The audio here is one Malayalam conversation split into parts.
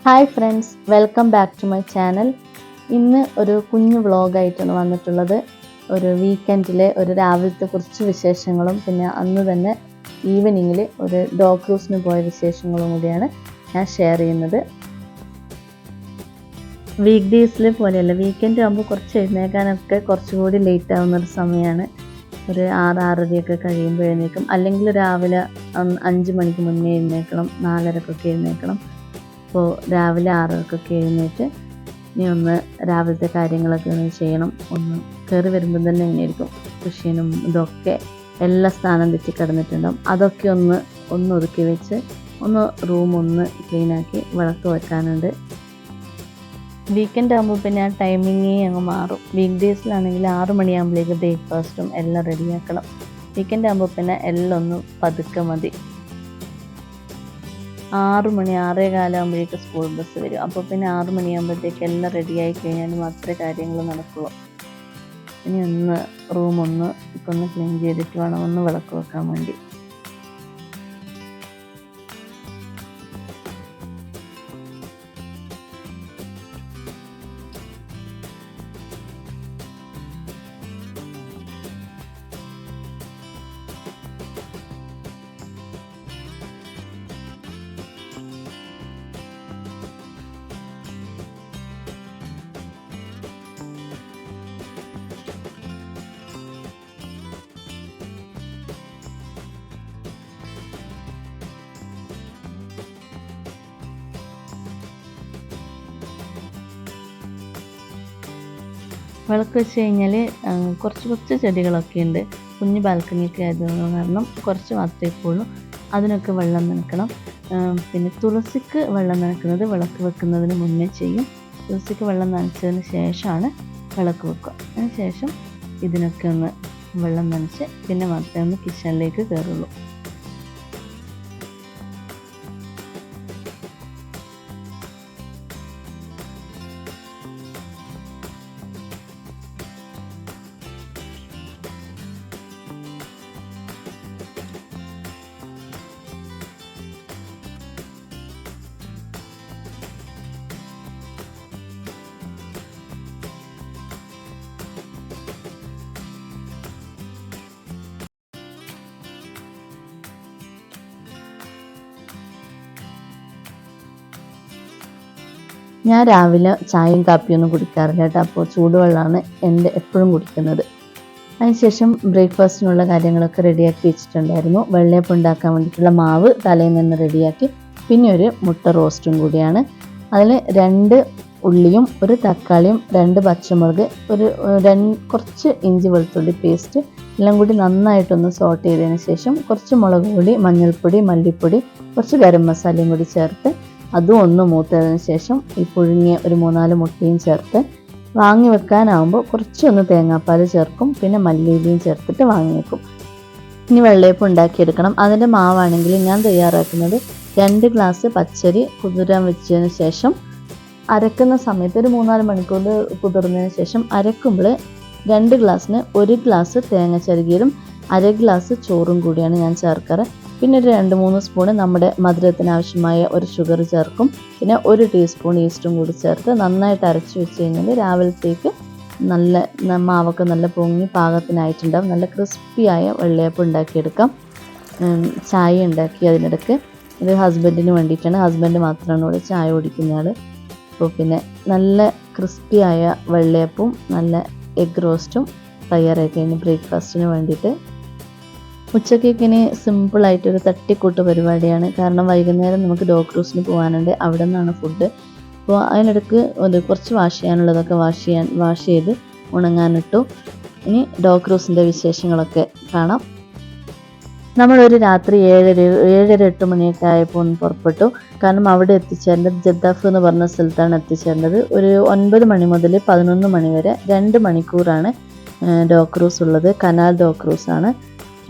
Hi friends, welcome back to my channel. ഇന്ന് ഒരു കുഞ്ഞു വ്ളോഗായിട്ടാണ് വന്നിട്ടുള്ളത്. ഒരു വീക്കെൻഡിലെ ഒരു രാവിലത്തെ കുറച്ച് വിശേഷങ്ങളും പിന്നെ അന്ന് തന്നെ ഈവനിങ്ങിൽ ഒരു ഡോഗ് ക്രൂസിന് പോയ വിശേഷങ്ങളും കൂടിയാണ് ഞാൻ ഷെയർ ചെയ്യുന്നത്. വീക്ക് ഡേയ്സിൽ പോലെയല്ല, വീക്കെൻഡ് ആകുമ്പോൾ കുറച്ച് എഴുന്നേക്കാനൊക്കെ കുറച്ചുകൂടി ലേറ്റ് ആവുന്നൊരു സമയമാണ്. ഒരു 6-6:30 കഴിയുമ്പോൾ എഴുന്നേക്കും. അല്ലെങ്കിൽ രാവിലെ 5 മണിക്ക് മുന്നേ എഴുന്നേക്കണം, 4:30 എഴുന്നേക്കണം. അപ്പോൾ രാവിലെ 6:00 എഴുന്നേറ്റ് ഇനി ഒന്ന് രാവിലത്തെ കാര്യങ്ങളൊക്കെ ഒന്ന് ചെയ്യണം. ഒന്ന് കയറി വരുമ്പോൾ തന്നെ എങ്ങനെയായിരിക്കും കൃഷിനും ഇതൊക്കെ എല്ലാ സ്ഥാനം തെറ്റി കിടന്നിട്ടുണ്ടാവും. അതൊക്കെ ഒന്ന് ഒതുക്കി വെച്ച് റൂം ക്ലീനാക്കി വിളക്ക് വെക്കാനുണ്ട്. വീക്കെൻഡ് ആകുമ്പോൾ പിന്നെ ആ ടൈമിങ്ങേ അങ്ങ് മാറും. വീക്ക് ഡേയ്സിലാണെങ്കിൽ 6 മണിയാകുമ്പോഴേക്ക് ബ്രേക്ക്ഫാസ്റ്റും എല്ലാം റെഡിയാക്കണം. വീക്കെൻഡ് ആകുമ്പോൾ പിന്നെ എല്ലാം ഒന്ന് പതുക്കെ മതി. 6 മണി 6:15 ആകുമ്പോഴേക്ക് സ്കൂൾ ബസ് വരും. അപ്പോൾ പിന്നെ 6 മണിയാകുമ്പോഴത്തേക്ക് എല്ലാം റെഡിയായി കഴിഞ്ഞാൽ മാത്രമേ കാര്യങ്ങൾ നടക്കുള്ളൂ. ഇനി റൂം ക്ലീൻ ചെയ്തിട്ട് വേണം വിളക്ക് വെക്കാൻ വേണ്ടി. വിളക്ക് വെച്ച് കഴിഞ്ഞാൽ കുറച്ച് ചെടികളൊക്കെ ഉണ്ട്. കുഞ്ഞ് ബാൽക്കണിയൊക്കെ ആയത് കാരണം കുറച്ച് മാത്രമേ ഇപ്പോൾ അതിനൊക്കെ വെള്ളം നനയ്ക്കണം. പിന്നെ തുളസിക്ക് വെള്ളം നനയ്ക്കുന്നത് വിളക്ക് വെക്കുന്നതിന് മുന്നേ ചെയ്യും. തുളസിക്ക് വെള്ളം നനച്ചതിന് ശേഷമാണ് വിളക്ക് വെക്കുക. അതിന് ശേഷം ഇതിനൊക്കെ വെള്ളം നനച്ച് പിന്നെ മാത്രമേ കിച്ചണിലേക്ക് കയറുള്ളൂ. ഞാൻ രാവിലെ ചായയും കാപ്പിയൊന്നും കുടിക്കാറില്ല കേട്ടോ. അപ്പോൾ ചൂടുവെള്ളമാണ് എപ്പോഴും കുടിക്കുന്നത്. അതിനുശേഷം ബ്രേക്ക്ഫാസ്റ്റിനുള്ള കാര്യങ്ങളൊക്കെ റെഡിയാക്കി വെച്ചിട്ടുണ്ടായിരുന്നു. വെള്ളയപ്പം ഉണ്ടാക്കാൻ വേണ്ടിയിട്ടുള്ള മാവ് തലേന്ന് തന്നെ റെഡിയാക്കി. പിന്നെ ഒരു മുട്ട റോസ്റ്റും കൂടിയാണ്. അതിൽ 2 ഉള്ളിയും 1 തക്കാളിയും 2 പച്ചമുളക് കുറച്ച് ഇഞ്ചി വെളുത്തുള്ളി പേസ്റ്റ് എല്ലാം കൂടി നന്നായിട്ടൊന്ന് സോട്ട് ചെയ്തതിന് ശേഷം കുറച്ച് മുളക് പൊടി, മഞ്ഞൾപ്പൊടി, മല്ലിപ്പൊടി, കുറച്ച് ഗരം മസാലയും കൂടി ചേർത്ത് അതും മൂത്തതിന് ശേഷം ഈ പുഴുങ്ങിയ ഒരു 3-4 മുട്ടയും ചേർത്ത് വാങ്ങി വെക്കാനാവുമ്പോൾ കുറച്ചൊന്ന് തേങ്ങാപ്പാൽ ചേർക്കും. പിന്നെ മല്ലിയിലയും ചേർത്തിട്ട് വാങ്ങി വെക്കും. ഇനി വെള്ളയപ്പം ഉണ്ടാക്കിയെടുക്കണം. അതിൻ്റെ മാവാണെങ്കിൽ ഞാൻ തയ്യാറാക്കുന്നത് 2 ഗ്ലാസ് പച്ചരി കുതിരാൻ വെച്ചതിന് ശേഷം അരക്കുന്ന സമയത്ത് ഒരു 3-4 മണിക്കൂർ കുതിർന്നതിന് ശേഷം അരക്കുമ്പോൾ 2 ഗ്ലാസ്സിന് 1 ഗ്ലാസ് തേങ്ങ ചിരകിയതും 1/2 ഗ്ലാസ് ചോറും കൂടിയാണ് ഞാൻ ചേർക്കാറ്. പിന്നെ ഒരു 2-3 സ്പൂണ് നമ്മുടെ മധുരത്തിന് ആവശ്യമായ ഒരു ഷുഗർ ചേർക്കും. പിന്നെ 1 ടീസ്പൂൺ ഈസ്റ്റും കൂടി ചേർത്ത് നന്നായിട്ട് അരച്ച് വെച്ച് കഴിഞ്ഞാൽ രാവിലത്തേക്ക് മാവൊക്കെ നല്ല പൊങ്ങി പാകത്തിനായിട്ടുണ്ടാവും. നല്ല ക്രിസ്പിയായ വെള്ളയപ്പം ഉണ്ടാക്കിയെടുക്കാം. ചായ ഉണ്ടാക്കി അതിനിടയ്ക്ക് ഇത് ഹസ്ബൻഡിന് വേണ്ടിയിട്ടാണ്. ഹസ്ബൻഡ് മാത്രമാണ് ഇവിടെ ചായ കുടിക്കുന്ന ആൾ. അപ്പോൾ പിന്നെ നല്ല ക്രിസ്പിയായ വെള്ളയപ്പവും നല്ല എഗ് റോസ്റ്റും തയ്യാറായി കഴിഞ്ഞ് ബ്രേക്ക്ഫാസ്റ്റിന് വേണ്ടിയിട്ട്. ഉച്ചക്കേക്കിന് സിമ്പിളായിട്ടൊരു തട്ടിക്കൂട്ട് പരിപാടിയാണ്. കാരണം വൈകുന്നേരം നമുക്ക് ഡോഗ് ക്രൂസിന് പോകാനുണ്ട്. അവിടെ നിന്നാണ് ഫുഡ്. അപ്പോൾ അതിനിടയ്ക്ക് കുറച്ച് വാഷ് ചെയ്യാനുള്ളതൊക്കെ വാഷ് ചെയ്ത് ഉണങ്ങാനിട്ടു. ഇനി ഡോഗ് ക്രൂസിൻ്റെ വിശേഷങ്ങളൊക്കെ കാണാം. നമ്മളൊരു രാത്രി 7:30-8 മണിയൊക്കെ ആയപ്പോൾ പുറപ്പെട്ടു. കാരണം അവിടെ എത്തിച്ചേരേണ്ടത് ജദ്ദാഫ് എന്ന് പറഞ്ഞ സ്ഥലത്താണ് എത്തിച്ചേരേണ്ടത്. ഒരു 9 മണി മുതൽ 11 മണി വരെ 2 മണിക്കൂറാണ് ഡോഗ് ക്രൂസ് ഉള്ളത്. കനാൽ ഡോഗ് ക്രൂസ് ആണ്.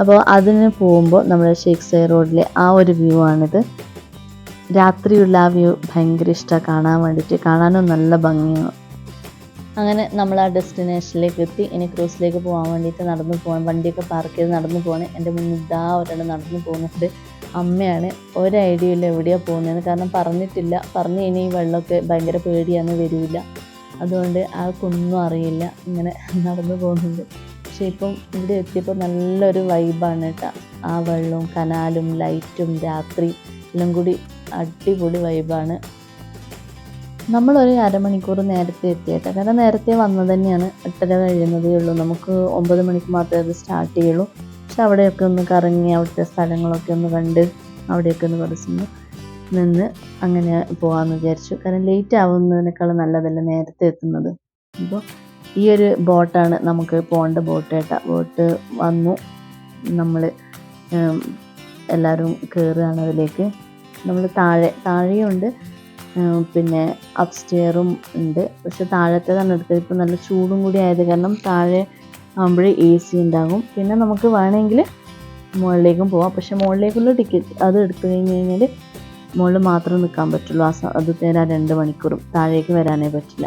അപ്പോൾ അതിന് പോകുമ്പോൾ നമ്മുടെ ഷേഖ് സൈ റോഡിലെ ആ ഒരു വ്യൂ ആണിത്. രാത്രിയുള്ള ആ വ്യൂ ഭയങ്കര ഇഷ്ടമാണ് കാണാൻ വേണ്ടിയിട്ട്. കാണാനും നല്ല ഭംഗിയാണ്. അങ്ങനെ നമ്മൾ ആ ഡെസ്റ്റിനേഷനിലേക്ക് എത്തി. ഇനി ക്രൂസിലേക്ക് പോകാൻ വേണ്ടിയിട്ട് നടന്നു പോകണം. വണ്ടിയൊക്കെ പാർക്ക് ചെയ്ത് നടന്നു പോകണം. എൻ്റെ മുന്നിൽ ഒരാൾ നടന്നു പോകുന്നുണ്ട്. അമ്മയാണ്. ഒരു ഐഡിയ ഇല്ല എവിടെയാണ് പോകുന്നതെന്ന്. കാരണം പറഞ്ഞിട്ടില്ല. പറഞ്ഞു കഴിഞ്ഞാൽ ഈ വെള്ളമൊക്കെ ഭയങ്കര പേടിയാണ്, വരില്ല. അതുകൊണ്ട് ആൾക്കൊന്നും അറിയില്ല. ഇങ്ങനെ നടന്നു പോകുന്നുണ്ട്. പക്ഷേ ഇപ്പം ഇവിടെ എത്തിയപ്പോൾ നല്ലൊരു വൈബാണ് കേട്ടോ. ആ വെള്ളവും കനാലും ലൈറ്റും രാത്രി എല്ലാം കൂടി അടിപൊളി വൈബാണ്. നമ്മളൊരു അരമണിക്കൂർ നേരത്തെ എത്തിയേട്ടോ. കാരണം നേരത്തെ വന്നത് തന്നെയാണ്. 8:30 കഴിയുന്നതേ ഉള്ളൂ. നമുക്ക് 9 മണിക്ക് മാത്രമേ അത് സ്റ്റാർട്ട് ചെയ്യുള്ളൂ. പക്ഷെ അവിടെയൊക്കെ ഒന്ന് കറങ്ങി അവിടുത്തെ സ്ഥലങ്ങളൊക്കെ ഒന്ന് കണ്ട് അവിടെയൊക്കെ ഒന്ന് കുറച്ച് നിന്ന് അങ്ങനെ പോകാമെന്ന് വിചാരിച്ചു. കാരണം ലേറ്റ് ആവുന്നതിനേക്കാളും നല്ലതല്ല നേരത്തെ എത്തുന്നത്. അപ്പോൾ ഈ ഒരു ബോട്ടാണ് നമുക്ക് പോകേണ്ട ബോട്ട് കേട്ടോ. ബോട്ട് വന്നു. നമ്മൾ എല്ലാവരും കയറുകയാണ് അതിലേക്ക്. നമ്മൾ താഴെയുണ്ട്, പിന്നെ അപ്സ്റ്റെയറും ഉണ്ട്. പക്ഷെ താഴത്തേതാണ് എടുത്തത്. ഇപ്പോൾ നല്ല ചൂടും കൂടി ആയത് കാരണം താഴെ ആകുമ്പോഴേ AC ഉണ്ടാകും. പിന്നെ നമുക്ക് വേണമെങ്കിൽ മുകളിലേക്കും പോവാം. പക്ഷെ മുകളിലേക്കുള്ള ടിക്കറ്റ് അത് എടുത്തു കഴിഞ്ഞ് കഴിഞ്ഞാൽ മുകളിൽ മാത്രം നിൽക്കാൻ പറ്റുള്ളൂ. അത് തരാൻ 2 മണിക്കൂറും താഴേക്ക് വരാനേ പറ്റില്ല.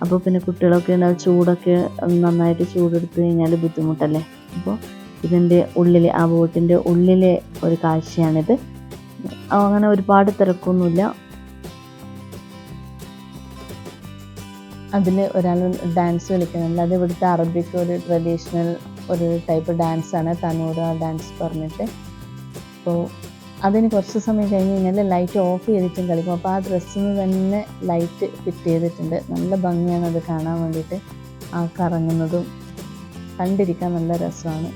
അപ്പോൾ പിന്നെ കുട്ടികളൊക്കെ ഉണ്ടാവും. ചൂടൊക്കെ നന്നായിട്ട് ചൂടെടുത്ത് കഴിഞ്ഞാൽ ബുദ്ധിമുട്ടല്ലേ. അപ്പോൾ ഇതിൻ്റെ ഉള്ളിൽ, ആ ബോട്ടിൻ്റെ ഉള്ളിലെ ഒരു കാഴ്ചയാണിത്. അങ്ങനെ ഒരുപാട് തിരക്കൊന്നുമില്ല. അതിൽ ഒരാൾ ഡാൻസ് കളിക്കുന്നുണ്ട്. അത് ഇവിടുത്തെ അറബിക് ഒരു ട്രഡീഷണൽ ഒരു ടൈപ്പ് ഡാൻസാണ്, തനൂറ ഡാൻസ് പറഞ്ഞിട്ട്. അപ്പോൾ അതിന് കുറച്ച് സമയം കഴിഞ്ഞ് കഴിഞ്ഞാൽ ലൈറ്റ് ഓഫ് ചെയ്തിട്ടും കളിക്കും. അപ്പോൾ ആ ഡ്രസ്സിന് തന്നെ ലൈറ്റ് ഫിറ്റ് ചെയ്തിട്ടുണ്ട്. നല്ല ഭംഗിയാണ് അത് കാണാൻ വേണ്ടിയിട്ട്. ആ കറങ്ങുന്നതും കണ്ടിരിക്കാൻ നല്ല രസമാണ്.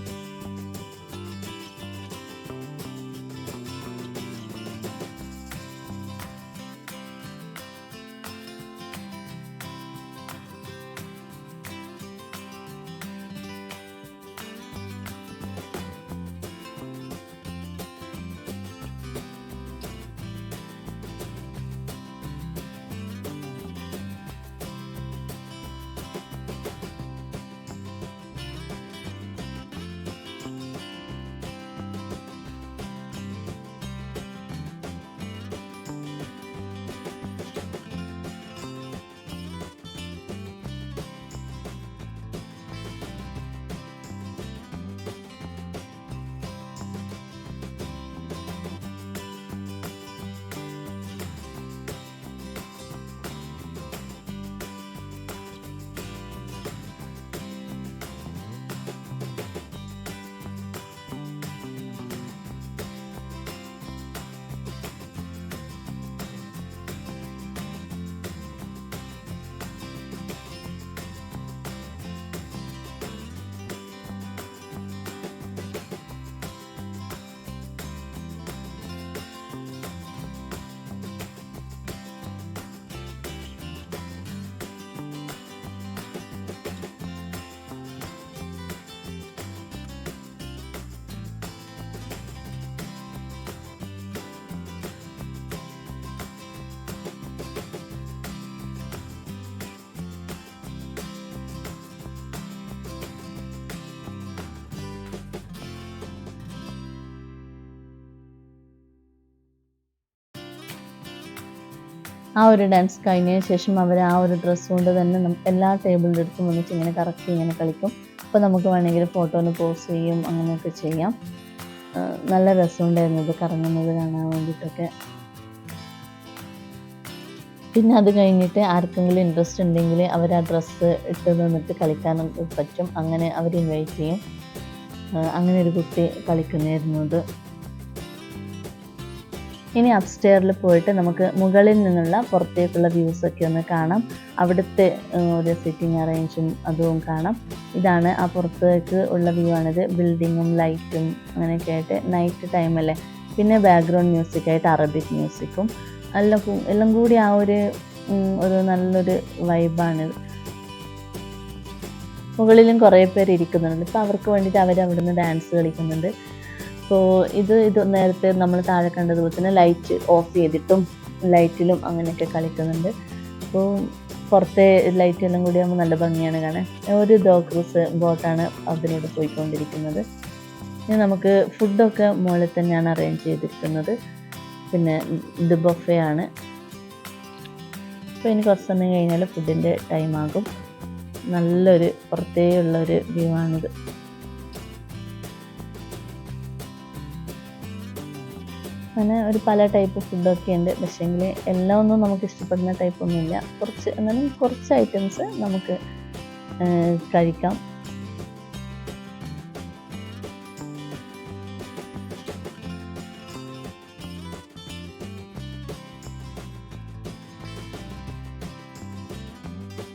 ആ ഒരു ഡാൻസ് കഴിഞ്ഞതിന് ശേഷം അവർ ആ ഒരു ഡ്രസ്സ് കൊണ്ട് തന്നെ എല്ലാ ടേബിളിൻ്റെ അടുത്തും വന്നിട്ട് ഇങ്ങനെ കറക്റ്റ് ഇങ്ങനെ കളിക്കും. അപ്പോൾ നമുക്ക് വേണമെങ്കിൽ ഫോട്ടോന് പോസ് ചെയ്യും, അങ്ങനെയൊക്കെ ചെയ്യാം. നല്ല രസമുണ്ടായിരുന്നു ഇത് കറങ്ങുന്നത് കാണാൻ വേണ്ടിയിട്ടൊക്കെ. പിന്നെ അത് കഴിഞ്ഞിട്ട് ആർക്കെങ്കിലും ഇൻട്രസ്റ്റ് ഉണ്ടെങ്കിൽ അവർ ആ ഡ്രസ്സ് ഇട്ട് നിന്നിട്ട് കളിക്കാനും പറ്റും. അങ്ങനെ അവർ ഇൻവൈറ്റ് ചെയ്യും. അങ്ങനെ ഒരു കുട്ടി കളിക്കുന്നതായിരുന്നു ഇത്. ഇനി അപ്സ്റ്റെയറിൽ പോയിട്ട് നമുക്ക് മുകളിൽ നിന്നുള്ള പുറത്തേക്കുള്ള വ്യൂസൊക്കെ ഒന്ന് കാണാം. അവിടുത്തെ ഒരു സിറ്റിംഗ് അറേഞ്ചും അതും കാണാം. ഇതാണ് ആ പുറത്തേക്ക് ഉള്ള വ്യൂ ആണിത്. ബിൽഡിങ്ങും ലൈറ്റും അങ്ങനെയൊക്കെ ആയിട്ട് നൈറ്റ് ടൈമല്ലേ. പിന്നെ ബാക്ക്ഗ്രൗണ്ട് മ്യൂസിക്കായിട്ട് അറബിക് മ്യൂസിക്കും എല്ലാം കൂടി ആ ഒരു നല്ലൊരു വൈബാണിത്. മുകളിലും കുറേ പേര് ഇരിക്കുന്നുണ്ട്. ഇപ്പോൾ അവർക്ക് വേണ്ടിയിട്ട് അവരവിടുന്ന് ഡാൻസ് കളിക്കുന്നുണ്ട്. അപ്പോൾ ഇത് നേരത്തെ നമ്മൾ താഴെ കണ്ടതുപോലെ തന്നെ ലൈറ്റ് ഓഫ് ചെയ്തിട്ടും ലൈറ്റിലും അങ്ങനെയൊക്കെ കളിക്കുന്നുണ്ട്. അപ്പോൾ പുറത്തെ ലൈറ്റ് എല്ലാം കൂടി ആകുമ്പോൾ നല്ല ഭംഗിയാണ് കാണാൻ. ഒരു ധോ ക്രൂസ് ബോട്ടാണ് അതിനോട് പോയിക്കൊണ്ടിരിക്കുന്നത്. ഇനി നമുക്ക് ഫുഡൊക്കെ മുകളിൽ തന്നെയാണ് അറേഞ്ച് ചെയ്തിരിക്കുന്നത്. പിന്നെ ഇത് ബൊഫേ ആണ്. അപ്പോൾ ഇനി കുറച്ച് സമയം കഴിഞ്ഞാൽ ഫുഡിൻ്റെ ടൈമാകും. നല്ലൊരു പുറത്തേയുള്ളൊരു വ്യൂ ആണിത്. അങ്ങനെ ഒരു പല ടൈപ്പ് ഫുഡൊക്കെ ഉണ്ട്. പക്ഷേങ്കിൽ എല്ലാം ഒന്നും നമുക്ക് ഇഷ്ടപ്പെടുന്ന ടൈപ്പൊന്നുമില്ല. എന്നാലും കുറച്ച് ഐറ്റംസ് നമുക്ക് കഴിക്കാം.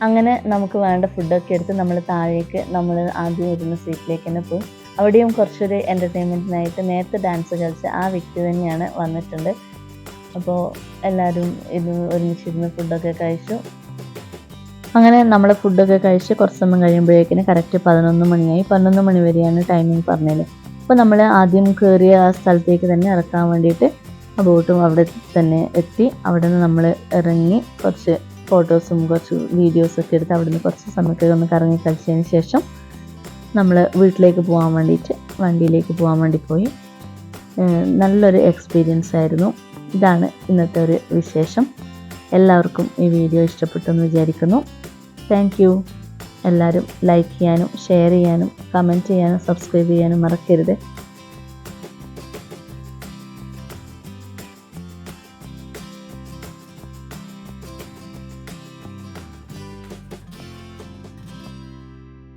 അങ്ങനെ നമുക്ക് വേണ്ട ഫുഡൊക്കെ എടുത്ത് നമ്മൾ താഴേക്ക് നമ്മൾ ആദ്യം ഇരുന്ന സീറ്റിലേക്ക് തന്നെ പോയി. അവിടെയും കുറച്ചൊരു എൻ്റർടൈൻമെൻറ്റിനായിട്ട് നേരത്തെ ഡാൻസ് കളിച്ച ആ വ്യക്തി തന്നെയാണ് വന്നിട്ടുണ്ട്. അപ്പോൾ എല്ലാവരും ഒരുമിച്ചിരുന്ന് ഫുഡൊക്കെ കഴിച്ചു. അങ്ങനെ നമ്മൾ ഫുഡൊക്കെ കഴിച്ച് കുറച്ച് സമയം കഴിയുമ്പോഴേക്കിന് കറക്റ്റ് 11 മണിയായി. 11 മണി വരെയാണ് ടൈമിംഗ് പറഞ്ഞത്. അപ്പോൾ നമ്മൾ ആദ്യം കയറിയ ആ സ്ഥലത്തേക്ക് തന്നെ ഇറക്കാൻ വേണ്ടിയിട്ട് ആ ബോട്ടും അവിടെ തന്നെ എത്തി. അവിടെ നിന്ന് നമ്മൾ ഇറങ്ങി കുറച്ച് ഫോട്ടോസും കുറച്ച് വീഡിയോസൊക്കെ എടുത്ത് അവിടെ നിന്ന് കുറച്ച് സമയമൊക്കെ ഒന്ന് കറങ്ങി കളിച്ചതിന് ശേഷം നമ്മൾ വീട്ടിലേക്ക് പോകാൻ വേണ്ടിയിട്ട് വണ്ടിയിലേക്ക് പോകാൻ വേണ്ടി പോയി. നല്ലൊരു എക്സ്പീരിയൻസ് ആയിരുന്നു. ഇതാണ് ഇന്നത്തെ ഒരു വിശേഷം. എല്ലാവർക്കും ഈ വീഡിയോ ഇഷ്ടപ്പെട്ടെന്ന് വിചാരിക്കുന്നു. Thank you. എല്ലാവരും ലൈക്ക് ചെയ്യാനും ഷെയർ ചെയ്യാനും കമൻറ്റ് ചെയ്യാനും സബ്സ്ക്രൈബ് ചെയ്യാനും മറക്കരുത്.